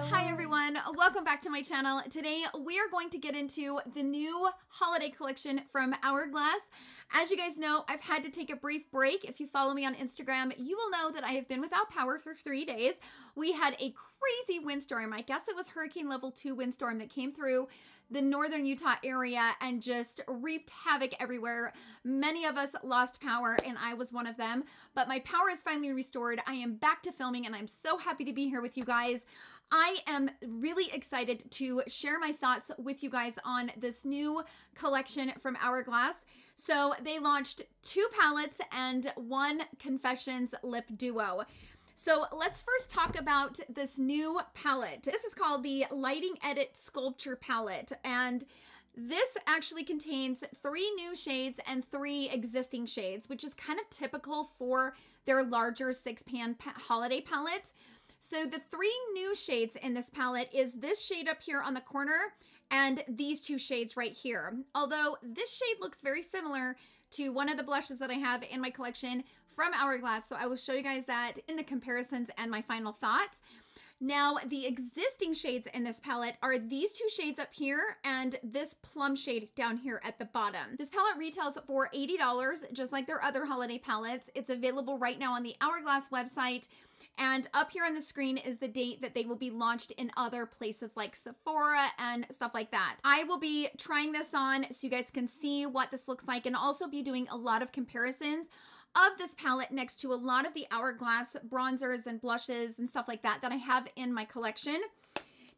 Hi everyone, welcome back to my channel. Today we are going to get into the new holiday collection from Hourglass. As you guys know, I've had to take a brief break. If you follow me on Instagram, you will know that I have been without power for 3 days. We had a crazy windstorm. I guess it was hurricane level 2 windstorm that came through the northern Utah area and just reaped havoc everywhere. Many of us lost power and I was one of them, but my power is finally restored. I am back to filming and I'm so happy to be here with you guys. I am really excited to share my thoughts with you guys on this new collection from Hourglass. So they launched 2 palettes and 1 Confessions lip duo. So let's first talk about this new palette. This is called the Lighting Edit Sculpture Palette, and this actually contains 3 new shades and 3 existing shades, which is kind of typical for their larger 6-pan holiday palettes. So the 3 new shades in this palette is this shade up here on the corner and these 2 shades right here. Although this shade looks very similar to one of the blushes that I have in my collection from Hourglass. So I will show you guys that in the comparisons and my final thoughts. Now, the existing shades in this palette are these 2 shades up here and this plum shade down here at the bottom. This palette retails for $80, just like their other holiday palettes. It's available right now on the Hourglass website. And up here on the screen is the date that they will be launched in other places like Sephora and stuff like that. I will be trying this on so you guys can see what this looks like and also be doing a lot of comparisons of this palette next to a lot of the Hourglass bronzers and blushes and stuff like that that I have in my collection.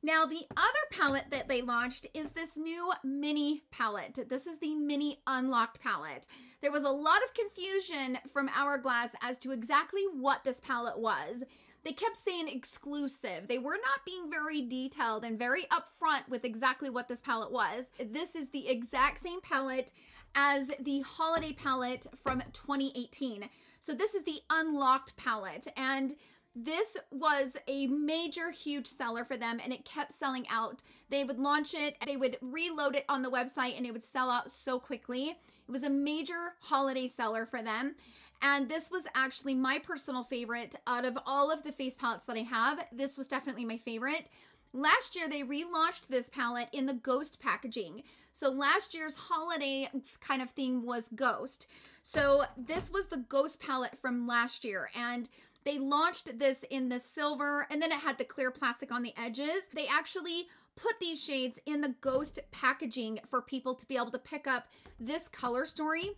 Now, the other palette that they launched is this new mini palette. This is the mini Unclocked palette. There was a lot of confusion from Hourglass as to exactly what this palette was. They kept saying exclusive. They were not being very detailed and very upfront with exactly what this palette was. This is the exact same palette as the holiday palette from 2018. So this is the Unclocked palette, and this was a major, huge seller for them, and it kept selling out. They would launch it, they would reload it on the website, and it would sell out so quickly. It was a major holiday seller for them. And this was actually my personal favorite out of all of the face palettes that I have. This was definitely my favorite. Last year, they relaunched this palette in the ghost packaging. So last year's holiday kind of theme was ghost. So this was the ghost palette from last year, and they launched this in the silver, and then it had the clear plastic on the edges. They actually put these shades in the ghost packaging for people to be able to pick up this color story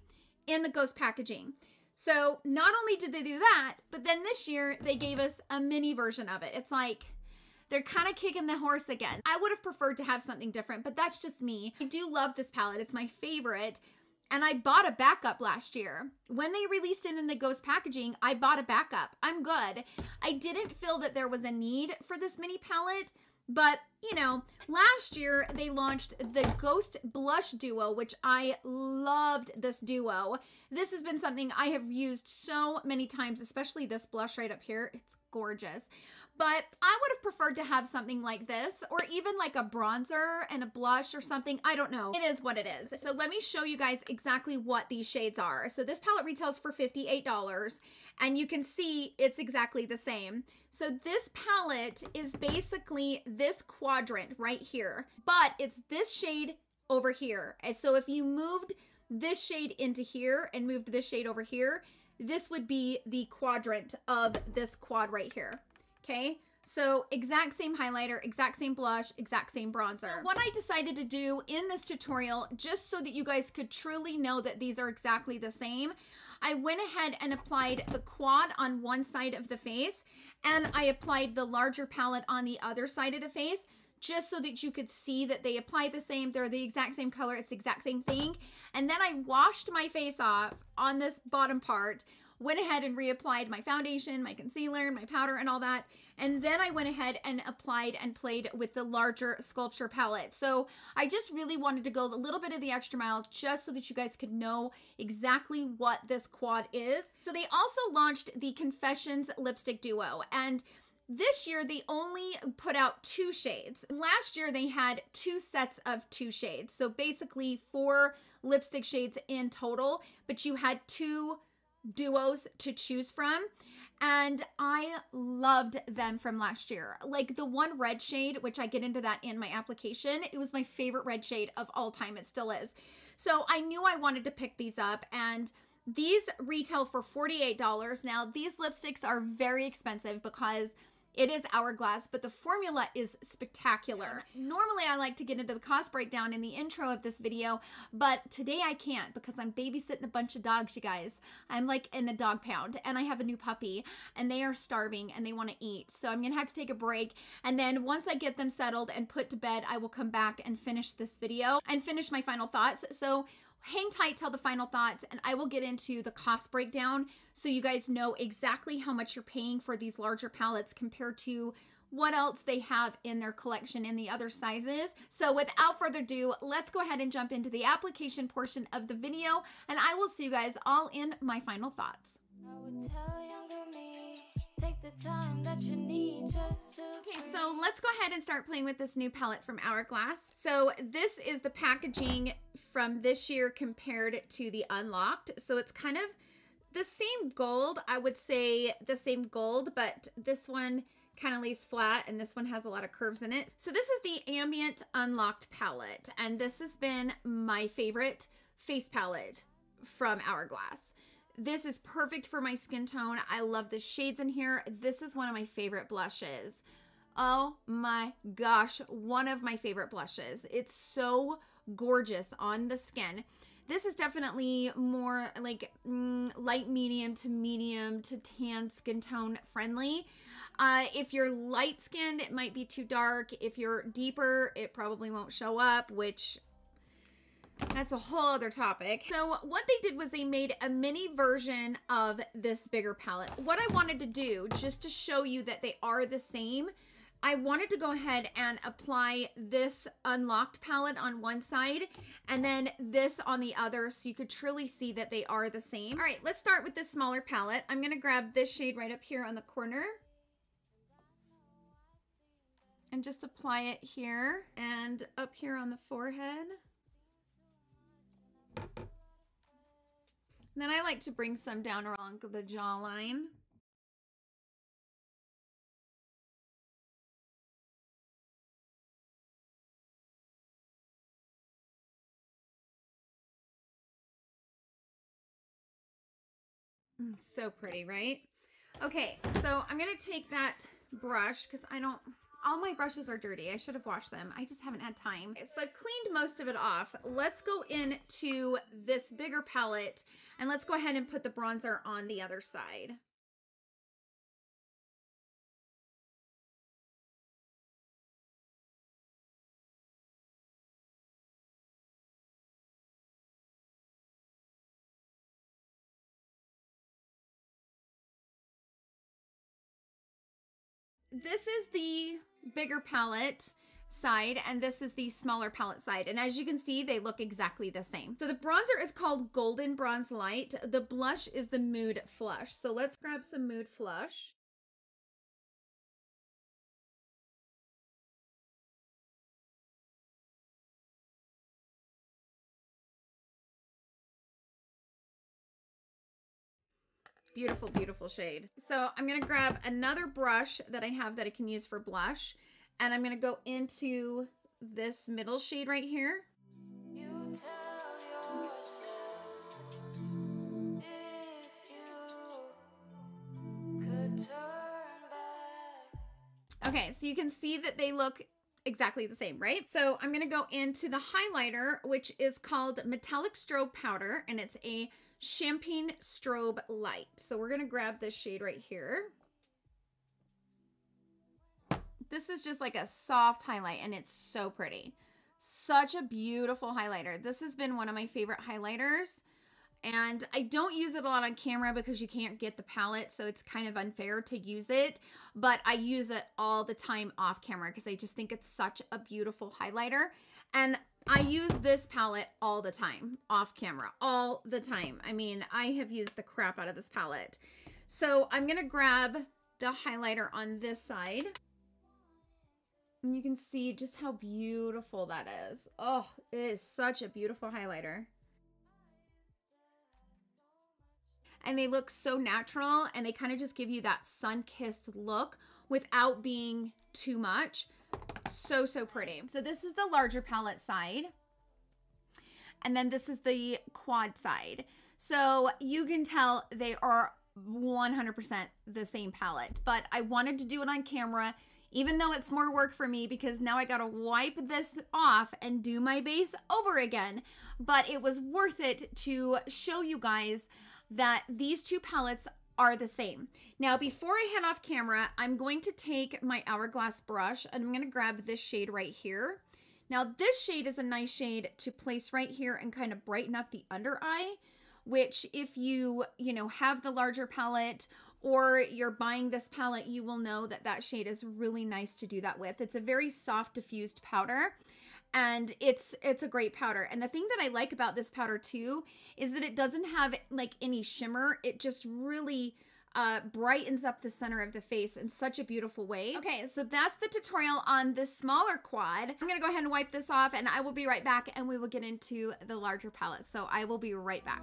in the ghost packaging. So not only did they do that, but then this year they gave us a mini version of it. It's like they're kind of kicking the horse again. I would have preferred to have something different, but that's just me. I do love this palette. It's my favorite. And I bought a backup last year. When they released it in the ghost packaging, I bought a backup. I'm good. I didn't feel that there was a need for this mini palette, but you know, last year they launched the Ghost Blush Duo, which I loved this duo. This has been something I have used so many times, especially this blush right up here. It's gorgeous. But I would have preferred to have something like this, or even like a bronzer and a blush or something. I don't know. It is what it is. So let me show you guys exactly what these shades are. So this palette retails for $58, and you can see it's exactly the same. So this palette is basically this quadrant right here, but it's this shade over here. And so if you moved this shade into here and moved this shade over here, this would be the quadrant of this quad right here. Okay, so exact same highlighter, exact same blush, exact same bronzer. So what I decided to do in this tutorial, just so that you guys could truly know that these are exactly the same, I went ahead and applied the quad on one side of the face, and I applied the larger palette on the other side of the face, just so that you could see that they apply the same, they're the exact same color, it's the exact same thing. And then I washed my face off on this bottom part, went ahead and reapplied my foundation, my concealer, my powder, and all that. And then I went ahead and applied and played with the larger sculpture palette. So I just really wanted to go a little bit of the extra mile just so that you guys could know exactly what this quad is. So they also launched the Confessions lipstick duo, and this year they only put out 2 shades. Last year they had 2 sets of 2 shades. So basically 4 lipstick shades in total, but you had 2 duos to choose from. and I loved them from last year. Like the one red shade, which I get into that in my application, it was my favorite red shade of all time. It still is. So I knew I wanted to pick these up, and these retail for $48. Now, these lipsticks are very expensive because it is Hourglass, but the formula is spectacular. Normally, I like to get into the cost breakdown in the intro of this video, but today I can't because I'm babysitting a bunch of dogs, you guys. I'm like in a dog pound, and I have a new puppy, and they are starving, and they want to eat. So I'm going to have to take a break, and then once I get them settled and put to bed, I will come back and finish this video and finish my final thoughts. So hang tight till the final thoughts, and I will get into the cost breakdown so you guys know exactly how much you're paying for these larger palettes compared to what else they have in their collection in the other sizes. So without further ado, let's go ahead and jump into the application portion of the video, and I will see you guys all in my final thoughts. I would tell younger me, take the time that you need just to... Okay, so let's go ahead and start playing with this new palette from Hourglass. So this is the packaging from this year compared to the Unlocked. So it's kind of the same gold, I would say the same gold, but this one kind of lays flat and this one has a lot of curves in it. So this is the Ambient Unlocked palette, and this has been my favorite face palette from Hourglass. This is perfect for my skin tone. I love the shades in here. This is one of my favorite blushes. Oh my gosh, one of my favorite blushes. It's so gorgeous on the skin. This is definitely more like light medium to tan skin tone friendly. If you're light skinned, it might be too dark. If you're deeper, it probably won't show up, which that's a whole other topic. So what they did was they made a mini version of this bigger palette. What I wanted to do, just to show you that they are the same, I wanted to go ahead and apply this Unlocked palette on one side and then this on the other so you could truly see that they are the same. All right, let's start with this smaller palette. I'm gonna grab this shade right up here on the corner and just apply it here and up here on the forehead. And then I like to bring some down along the jawline. So pretty, right? Okay, so I'm gonna take that brush because all my brushes are dirty. I should have washed them. I just haven't had time. Okay, so I've cleaned most of it off. Let's go into this bigger palette and let's go ahead and put the bronzer on the other side. This is the bigger palette side and this is the smaller palette side, and as you can see they look exactly the same. So the bronzer is called Golden Bronze Light. The blush is the Mood Flush. So let's grab some Mood Flush. Beautiful, beautiful shade. So I'm gonna grab another brush that I have that I can use for blush, and I'm gonna go into this middle shade right here. You tell yourself if you could turn back. Okay, so you can see that they look exactly the same, right? So I'm gonna go into the highlighter, which is called Metallic Strobe Powder, and it's a Champagne Strobe Light. So we're gonna grab this shade right here. This is just like a soft highlight and it's so pretty. Such a beautiful highlighter. This has been one of my favorite highlighters, and I don't use it a lot on camera because you can't get the palette, so it's kind of unfair to use it, but I use it all the time off camera because I just think it's such a beautiful highlighter. And I use this palette all the time, off camera, all the time. I mean, I have used the crap out of this palette. So I'm gonna grab the highlighter on this side. And you can see just how beautiful that is. Oh, it is such a beautiful highlighter. and they look so natural, and they kind of just give you that sun-kissed look without being too much. So, so pretty. So this is the larger palette side. And then this is the quad side. So you can tell they are 100% the same palette, but I wanted to do it on camera, even though it's more work for me because now I gotta wipe this off and do my base over again. But it was worth it to show you guys that these two palettes are the same. Now, before I head off camera, I'm going to take my Hourglass brush and I'm going to grab this shade right here. Now, this shade is a nice shade to place right here and kind of brighten up the under eye, which if you have the larger palette or you're buying this palette, you will know that that shade is really nice to do that with. It's a very soft diffused powder. And it's a great powder. And the thing that I like about this powder too is that it doesn't have like any shimmer. It just really brightens up the center of the face in such a beautiful way. Okay, so that's the tutorial on this smaller quad. I'm gonna go ahead and wipe this off and I will be right back and we will get into the larger palette. So I will be right back.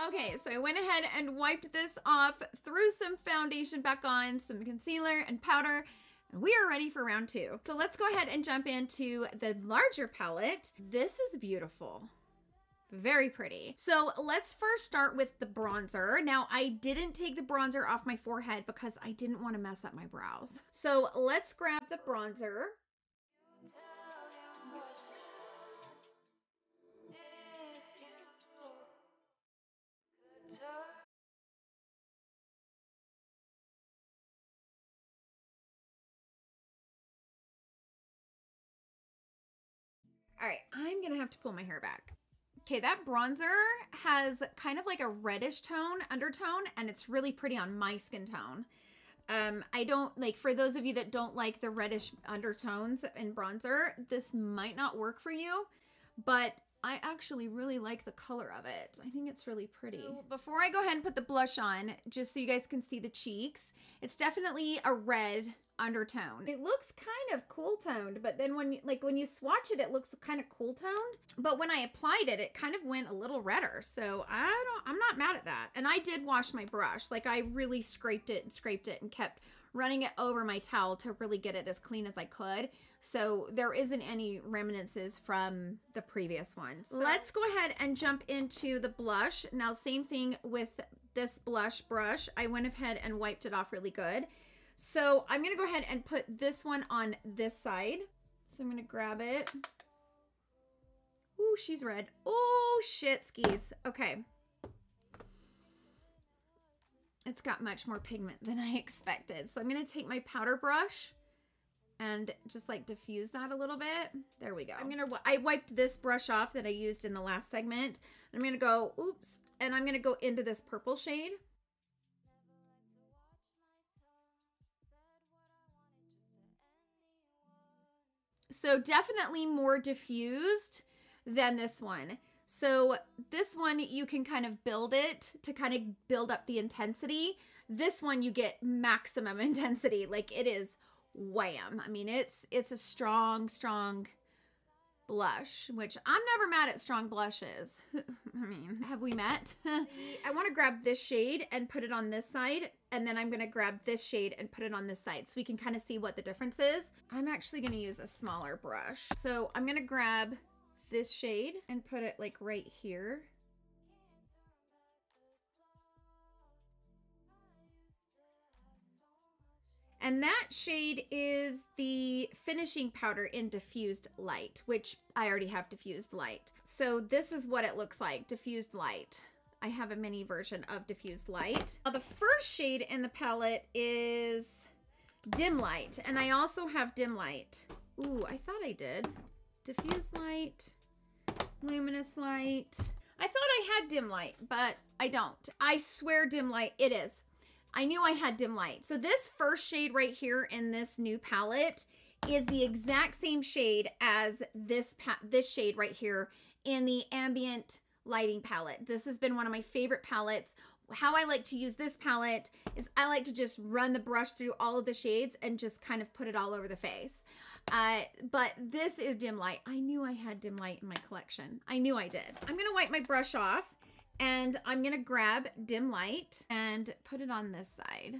Okay, so I went ahead and wiped this off, threw some foundation back on, some concealer and powder, and we are ready for round two. So let's go ahead and jump into the larger palette. This is beautiful. Very pretty. So let's first start with the bronzer. Now, I didn't take the bronzer off my forehead because I didn't want to mess up my brows. So let's grab the bronzer. All right, I'm gonna have to pull my hair back. Okay, that bronzer has kind of like a reddish tone, undertone, and it's really pretty on my skin tone. I don't like, for those of you that don't like the reddish undertones in bronzer, this might not work for you, but I actually really like the color of it. I think it's really pretty. So before I go ahead and put the blush on, just so you guys can see the cheeks, it's definitely a red undertone. It looks kind of cool toned, but then when you swatch it, it looks kind of cool toned. But when I applied it, it kind of went a little redder. So I'm not mad at that. And I did wash my brush. Like I really scraped it and kept running it over my towel to really get it as clean as I could. So there isn't any reminiscences from the previous one. So let's go ahead and jump into the blush. Now, same thing with this blush brush. I went ahead and wiped it off really good. So I'm going to go ahead and put this one on this side. So I'm going to grab it. Ooh, she's red. Oh, shit skis. Okay. It's got much more pigment than I expected. So I'm going to take my powder brush and just like diffuse that a little bit. There we go. I wiped this brush off that I used in the last segment. I'm going to go, oops, and I'm going to go into this purple shade. So definitely more diffused than this one. So this one, you can kind of build it to kind of build up the intensity. This one, you get maximum intensity. Like it is wham. I mean, it's a strong, strong blush, which I'm never mad at strong blushes. I mean, have we met? I want to grab this shade and put it on this side, and then I'm going to grab this shade and put it on this side so we can kind of see what the difference is. I'm actually going to use a smaller brush. So I'm going to grab this shade and put it like right here. And that shade is the finishing powder in diffused light, which I already have diffused light. So this is what it looks like, diffused light. I have a mini version of diffused light. Now the first shade in the palette is dim light, and I also have dim light. Ooh, I thought I did. Diffused light, luminous light. I thought I had dim light, but I don't. I swear dim light, it is. I knew I had dim light. So this first shade right here in this new palette is the exact same shade as this shade right here in the ambient lighting palette. This has been one of my favorite palettes. How I like to use this palette is I like to just run the brush through all of the shades and just kind of put it all over the face. But this is dim light. I knew I had dim light in my collection. I knew I did. I'm gonna wipe my brush off and I'm gonna grab dim light and put it on this side.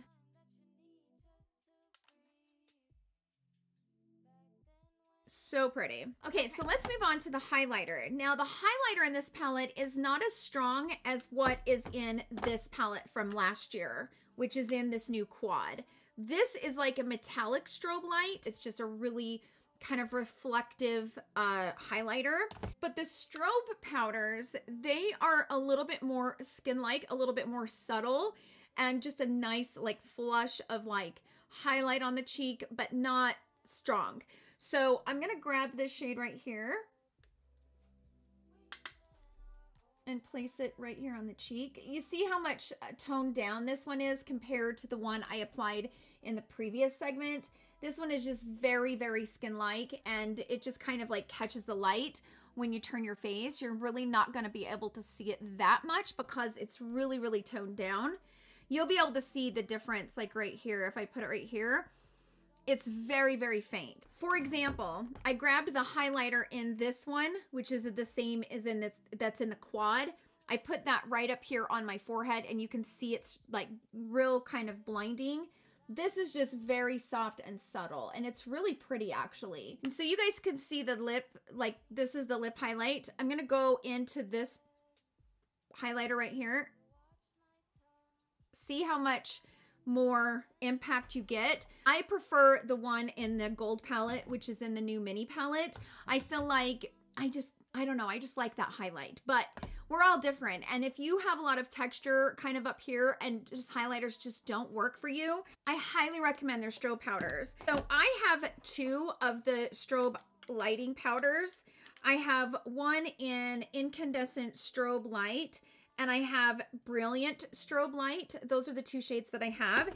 So pretty. Okay, so let's move on to the highlighter. Now the highlighter in this palette is not as strong as what is in this palette from last year, which is in this new quad. This is like a metallic strobe light. It's just a really kind of reflective highlighter. But the strobe powders, they are a little bit more skin-like, a little bit more subtle, and just a nice like flush of like highlight on the cheek, but not strong. So I'm gonna grab this shade right here and place it right here on the cheek. You see how much toned down this one is compared to the one I applied in the previous segment. This one is just very, very skin-like, and it just kind of like catches the light when you turn your face. You're really not gonna be able to see it that much because it's really, really toned down. You'll be able to see the difference like right here. If I put it right here, it's very, very faint. For example, I grabbed the highlighter in this one, which is the same as in this, that's in the quad. I put that right up here on my forehead and you can see it's like real kind of blinding. This is just very soft and subtle, and it's really pretty actually. And so you guys can see the lip, like this is the lip highlight. I'm gonna go into this highlighter right here. See how much more impact you get. I prefer the one in the gold palette, which is in the new mini palette. I feel like I don't know, I just like that highlight, but we're all different. And if you have a lot of texture kind of up here and just highlighters just don't work for you, I highly recommend their strobe powders. So I have 2 of the strobe lighting powders. I have one in incandescent strobe light, and I have brilliant strobe light. Those are the 2 shades that I have.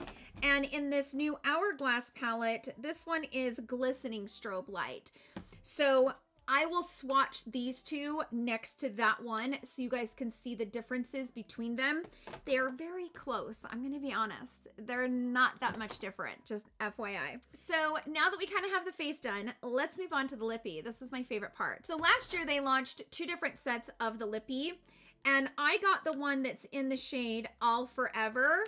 And in this new Hourglass palette, this one is glistening strobe light. So I will swatch these 2 next to that one so you guys can see the differences between them. They are very close. I'm gonna be honest. They're not that much different, just FYI. So now that we kind of have the face done, let's move on to the lippy. This is my favorite part. So last year they launched 2 different sets of the lippy. And I got the one that's in the shade All Forever,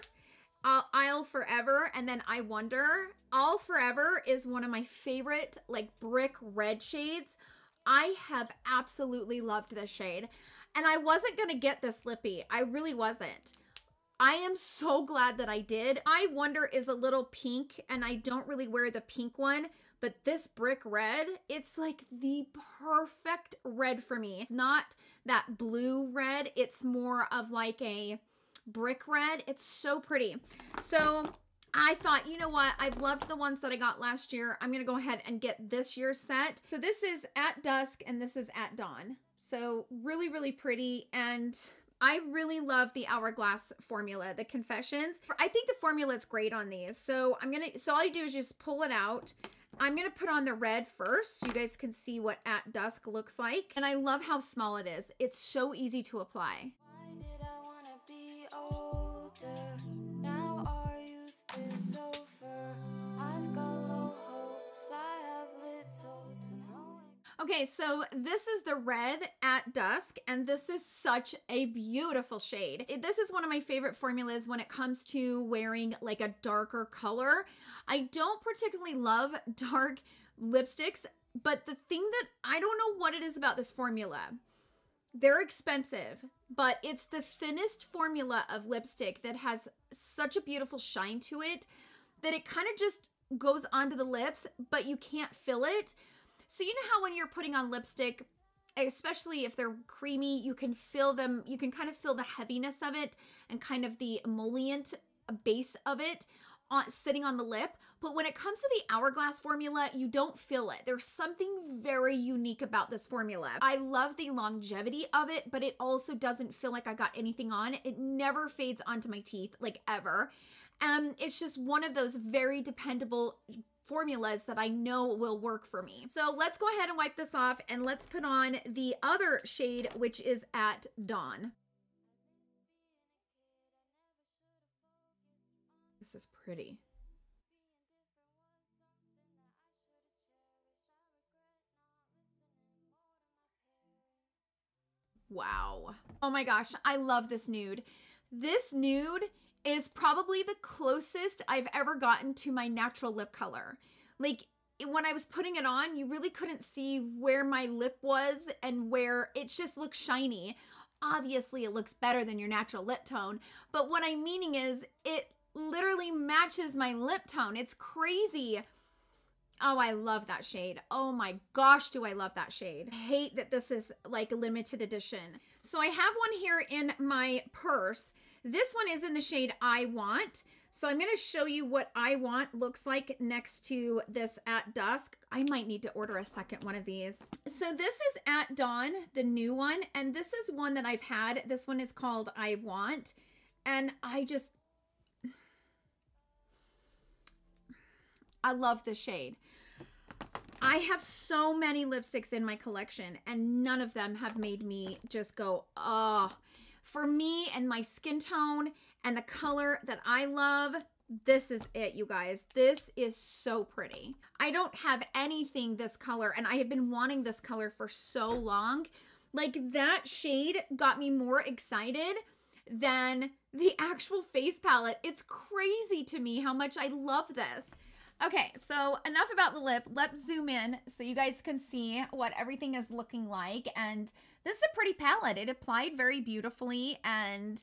I'll Forever, and then I Wonder. All Forever is one of my favorite like brick red shades. I have absolutely loved this shade. And I wasn't gonna get this lippy. I really wasn't. I am so glad that I did. I Wonder is a little pink, and I don't really wear the pink one. But this brick red, it's like the perfect red for me. It's not that blue red. It's more of like a brick red. It's so pretty. So I thought, you know what? I've loved the ones that I got last year. I'm going to go ahead and get this year's set. So this is At Dusk and this is At Dawn. So really, really pretty. And I really love the Hourglass formula, the Confessions. I think the formula is great on these. So all I do is just pull it out. I'm going to put on the red first so you guys can see what At Dusk looks like. And I love how small it is. It's so easy to apply. Why did I want to be older? Now our youth is over. I've got low hopes. I have little to know. Okay, so this is the red At Dusk, and this is such a beautiful shade. This is one of my favorite formulas when it comes to wearing like a darker color. I don't particularly love dark lipsticks, but the thing that I don't know what it is about this formula. They're expensive, but it's the thinnest formula of lipstick that has such a beautiful shine to it that it kind of just goes onto the lips, but you can't feel it. So you know how when you're putting on lipstick, especially if they're creamy, you can feel them, you can kind of feel the heaviness of it and kind of the emollient base of it sitting on the lip. But when it comes to the Hourglass formula, you don't feel it. There's something very unique about this formula. I love the longevity of it, but it also doesn't feel like I got anything on. It never fades onto my teeth, like ever. It's just one of those very dependable formulas that I know will work for me. So let's go ahead and wipe this off and let's put on the other shade, which is At Dawn. This is pretty. Wow. Oh my gosh, I love this nude. This nude is probably the closest I've ever gotten to my natural lip color. Like, when I was putting it on, you really couldn't see where my lip was and where it just looks shiny. Obviously, it looks better than your natural lip tone, but what I'm meaning is it literally matches my lip tone. It's crazy. Oh, I love that shade. Oh my gosh, do I love that shade. I hate that this is like a limited edition. So I have one here in my purse. This one is in the shade I Want. So I'm going to show you what I Want looks like next to this At Dusk. I might need to order a second one of these. So this is At Dawn, the new one. And this is one that I've had. This one is called I Want. And I love this shade. I have so many lipsticks in my collection and none of them have made me just go, oh. For me and my skin tone and the color that I love, this is it, you guys. This is so pretty. I don't have anything this color and I have been wanting this color for so long. Like, that shade got me more excited than the actual face palette. It's crazy to me how much I love this. Okay, so enough about the lip. Let's zoom in so you guys can see what everything is looking like. And this is a pretty palette. It applied very beautifully. And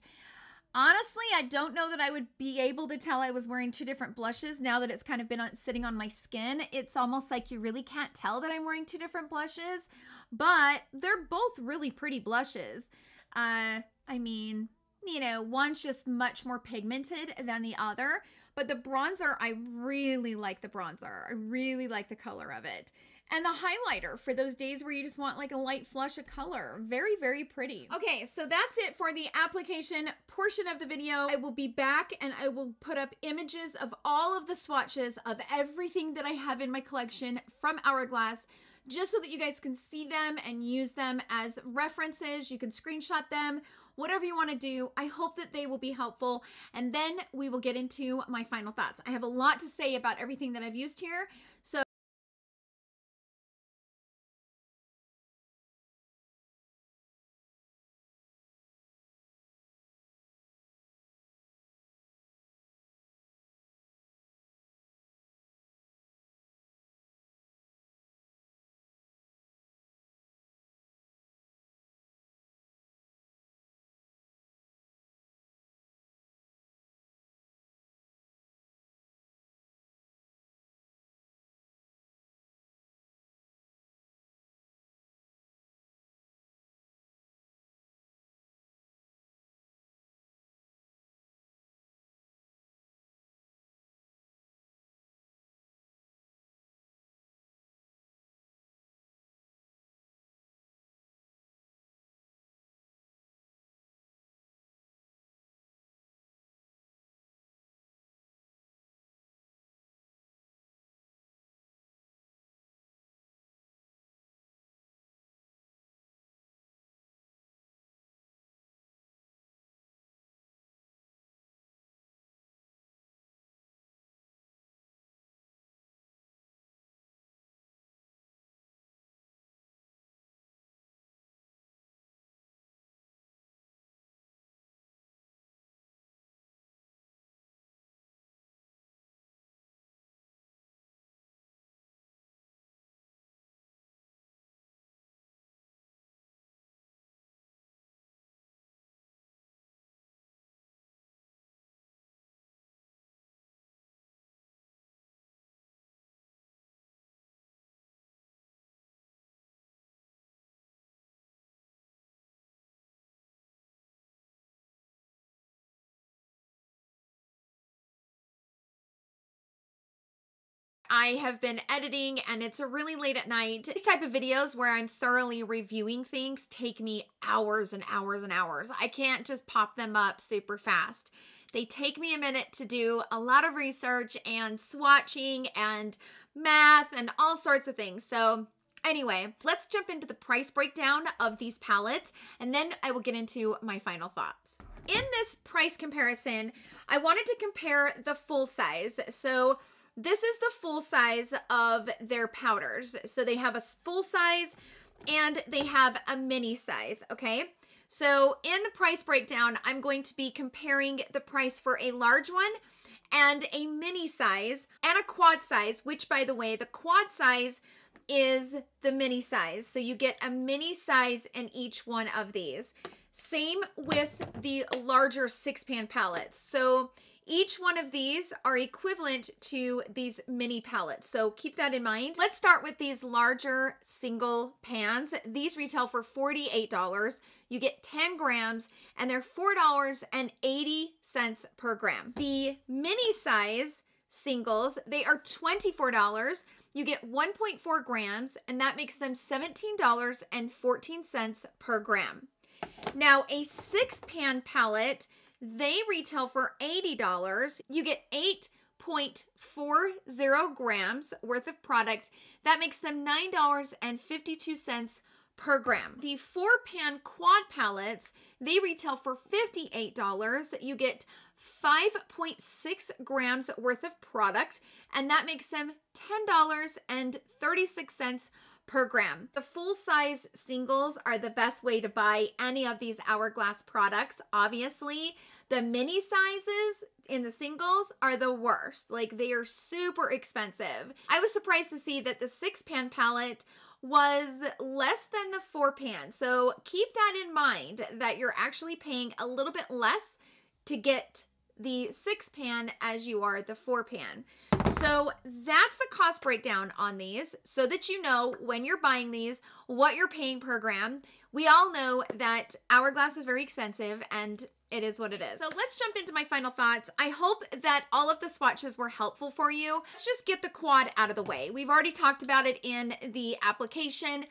honestly, I don't know that I would be able to tell I was wearing two different blushes now that it's kind of been sitting on my skin. It's almost like you really can't tell that I'm wearing two different blushes, but they're both really pretty blushes. I mean, you know, one's just much more pigmented than the other. But the bronzer, I really like the bronzer. I really like the color of it. And the highlighter for those days where you just want like a light flush of color. Very, very pretty. Okay, so that's it for the application portion of the video. I will be back and I will put up images of all of the swatches of everything that I have in my collection from Hourglass, just so that you guys can see them and use them as references. You can screenshot them, whatever you want to do. I hope that they will be helpful. And then we will get into my final thoughts. I have a lot to say about everything that I've used here. So I have been editing and it's really late at night. These type of videos where I'm thoroughly reviewing things take me hours and hours and hours. I can't just pop them up super fast. They take me a minute to do a lot of research and swatching and math and all sorts of things. So anyway, let's jump into the price breakdown of these palettes and then I will get into my final thoughts. In this price comparison, I wanted to compare the full size. So this is the full size of their powders. So they have a full size and they have a mini size, okay? So in the price breakdown, I'm going to be comparing the price for a large one and a mini size and a quad size, which by the way, the quad size is the mini size. So you get a mini size in each one of these. Same with the larger 6-pan palettes. So each one of these are equivalent to these mini palettes. So keep that in mind. Let's start with these larger single pans. These retail for $48. You get 10 grams and they're $4.80 per gram. The mini size singles, they are $24. You get 1.4 grams and that makes them $17.14 per gram. Now a 6-pan palette, they retail for $80. You get 8.40 grams worth of product. That makes them $9.52 per gram. The 4-pan quad palettes, they retail for $58. You get 5.6 grams worth of product, and that makes them $10.36 per gram. The full-size singles are the best way to buy any of these Hourglass products. Obviously, the mini sizes in the singles are the worst. Like, they are super expensive. I was surprised to see that the 6-pan palette was less than the 4-pan. So keep that in mind, that you're actually paying a little bit less to get the 6-pan as you are the 4-pan. So that's the cost breakdown on these, so that you know when you're buying these, what you're paying per gram. We all know that Hourglass is very expensive, and it is what it is. So let's jump into my final thoughts. I hope that all of the swatches were helpful for you. Let's just get the quad out of the way. We've already talked about it in the application.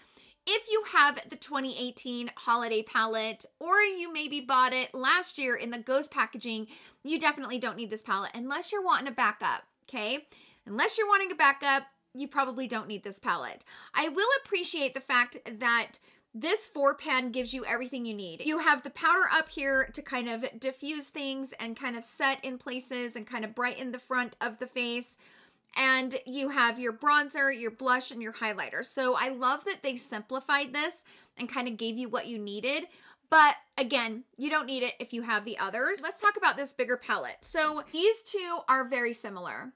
If you have the 2018 holiday palette, or you maybe bought it last year in the ghost packaging, you definitely don't need this palette unless you're wanting a backup, okay? Unless you're wanting a backup, you probably don't need this palette. I will appreciate the fact that this 4-pan gives you everything you need. You have the powder up here to kind of diffuse things and kind of set in places and kind of brighten the front of the face. And you have your bronzer, your blush, and your highlighter. So I love that they simplified this and kind of gave you what you needed. But again, you don't need it if you have the others. Let's talk about this bigger palette. So these two are very similar,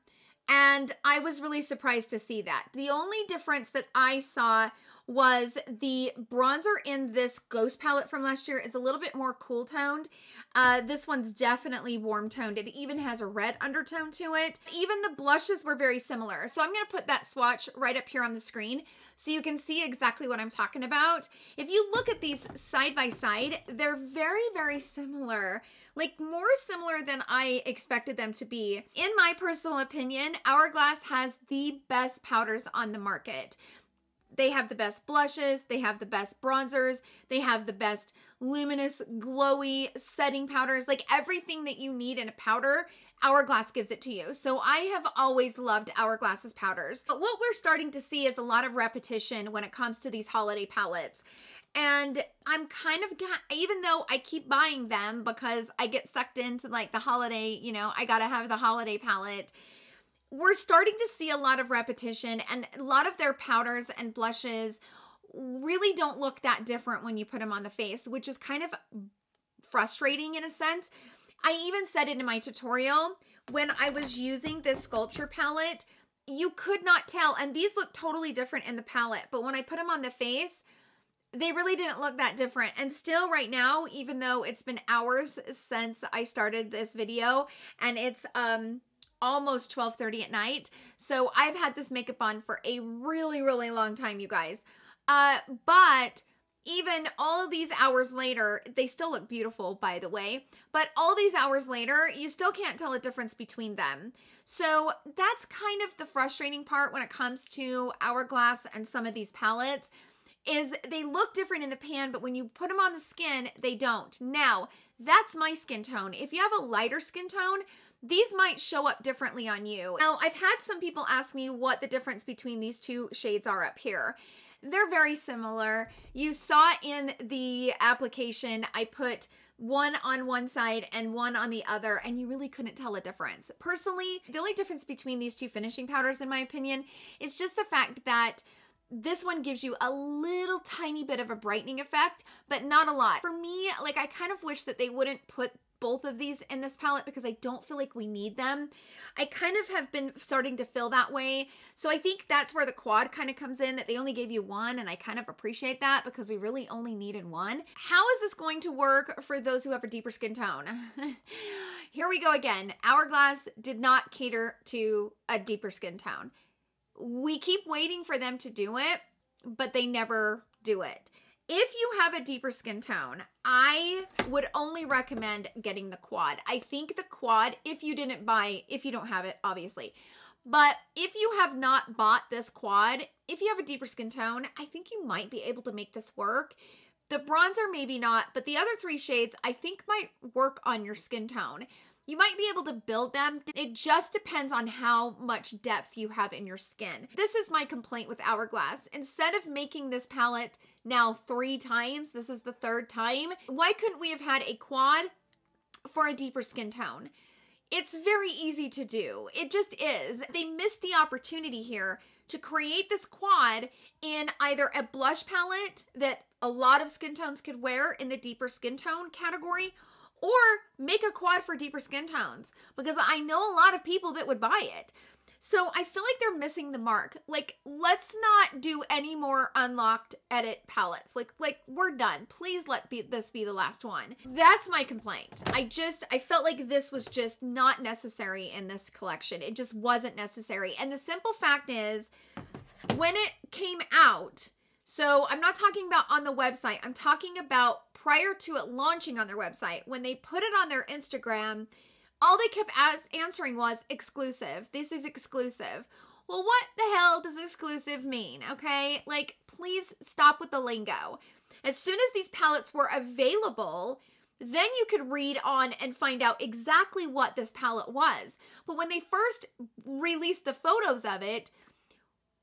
and I was really surprised to see that. The only difference that I saw was the bronzer in this Ghost palette from last year is a little bit more cool toned. This one's definitely warm toned. It even has a red undertone to it. Even the blushes were very similar. So I'm going to put that swatch right up here on the screen so you can see exactly what I'm talking about. If you look at these side by side, they're very, very similar. Like, more similar than I expected them to be. In my personal opinion, Hourglass has the best powders on the market. They have the best blushes, they have the best bronzers, they have the best luminous, glowy setting powders. Like, everything that you need in a powder, Hourglass gives it to you. So I have always loved Hourglass's powders. But what we're starting to see is a lot of repetition when it comes to these holiday palettes. And I'm kind of, even though I keep buying them because I get sucked into like the holiday, you know, I gotta have the holiday palette, we're starting to see a lot of repetition, and a lot of their powders and blushes really don't look that different when you put them on the face, which is kind of frustrating in a sense. I even said it in my tutorial, when I was using this sculpture palette, you could not tell, and these look totally different in the palette, but when I put them on the face, they really didn't look that different. And still right now, even though it's been hours since I started this video, and it's almost 12:30 at night. So I've had this makeup on for a really, really long time, you guys. But even all of these hours later, they still look beautiful, by the way. But all these hours later, you still can't tell a difference between them. So that's kind of the frustrating part when it comes to Hourglass and some of these palettes, is they look different in the pan, but when you put them on the skin, they don't. Now, that's my skin tone. If you have a lighter skin tone, these might show up differently on you. Now, I've had some people ask me what the difference between these two shades are up here. They're very similar. You saw in the application, I put one on one side and one on the other, and you really couldn't tell a difference. Personally, the only difference between these two finishing powders, in my opinion, is just the fact that This one gives you a little tiny bit of a brightening effect, but not a lot. For me, like, I kind of wish that they wouldn't put both of these in this palette because I don't feel like we need them. I kind of have been starting to feel that way. So I think that's where the quad kind of comes in, that they only gave you one, and I kind of appreciate that because we really only needed one. How is this going to work for those who have a deeper skin tone? Here we go again. Hourglass did not cater to a deeper skin tone. We keep waiting for them to do it, but they never do it. If you have a deeper skin tone, I would only recommend getting the quad. I think the quad, if you don't have it, obviously, but if you have not bought this quad, if you have a deeper skin tone, I think you might be able to make this work. The bronzer, maybe not, but the other 3 shades, I think might work on your skin tone. You might be able to build them. It just depends on how much depth you have in your skin. This is my complaint with Hourglass. Instead of making this palette now 3 times, this is the 3rd time, why couldn't we have had a quad for a deeper skin tone? It's very easy to do. It just is. They missed the opportunity here to create this quad in either a blush palette that a lot of skin tones could wear in the deeper skin tone category, or make a quad for deeper skin tones, because I know a lot of people that would buy it. So I feel like they're missing the mark. Like, let's not do any more Unlocked edit palettes. Like we're done. Please let this be the last one. That's my complaint. I felt like this was just not necessary in this collection. It just wasn't necessary. And the simple fact is, when it came out, so I'm not talking about on the website, I'm talking about prior to it launching on their website, when they put it on their Instagram, all they kept answering was exclusive. This is exclusive. Well, what the hell does exclusive mean? Okay, like, please stop with the lingo. As soon as these palettes were available, then you could read on and find out exactly what this palette was. But when they first released the photos of it,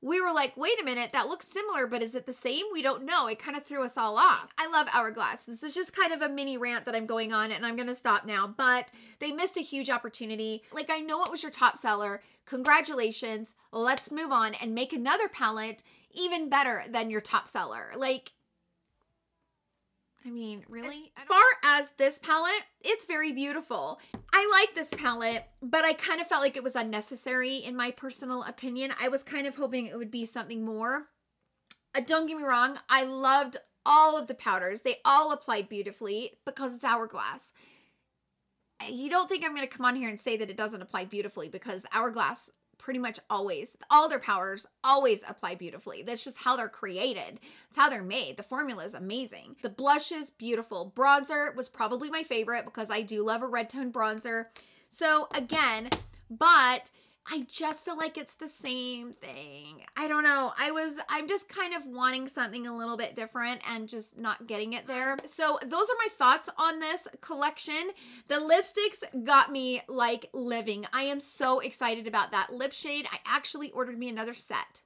we were like, wait a minute, that looks similar, but is it the same? We don't know. It kind of threw us all off. I love Hourglass. This is just kind of a mini rant that I'm going on, and I'm going to stop now, but they missed a huge opportunity. Like, I know it was your top seller. Congratulations. Let's move on and make another palette even better than your top seller. Like, I mean, really? As far as this palette, it's very beautiful. I like this palette, but I kind of felt like it was unnecessary in my personal opinion. I was kind of hoping it would be something more. Don't get me wrong, I loved all of the powders. They all applied beautifully because it's Hourglass. You don't think I'm going to come on here and say that it doesn't apply beautifully, because Hourglass pretty much always, all their powders always apply beautifully. That's just how they're created. It's how they're made. The formula is amazing. The blush is beautiful. Bronzer was probably my favorite because I do love a red tone bronzer. So again, but I just feel like it's the same thing. I don't know. I'm just kind of wanting something a little bit different and just not getting it there. So those are my thoughts on this collection. The lipsticks got me like living. I am so excited about that lip shade. I actually ordered me another set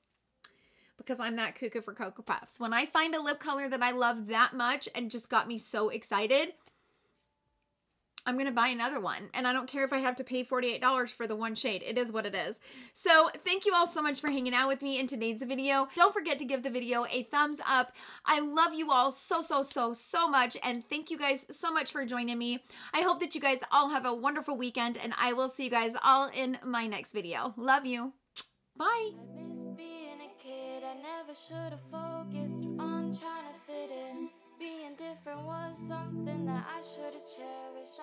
because I'm that cuckoo for Cocoa Puffs. When I find a lip color that I love that much and just got me so excited, I'm going to buy another one. And I don't care if I have to pay $48 for the one shade. It is what it is. So thank you all so much for hanging out with me in today's video. Don't forget to give the video a thumbs up. I love you all so much. And thank you guys so much for joining me. I hope that you guys all have a wonderful weekend. And I will see you guys all in my next video. Love you. Bye. I miss being a kid. I never should have focused on trying to fit in. Being different was something that I should have cherished.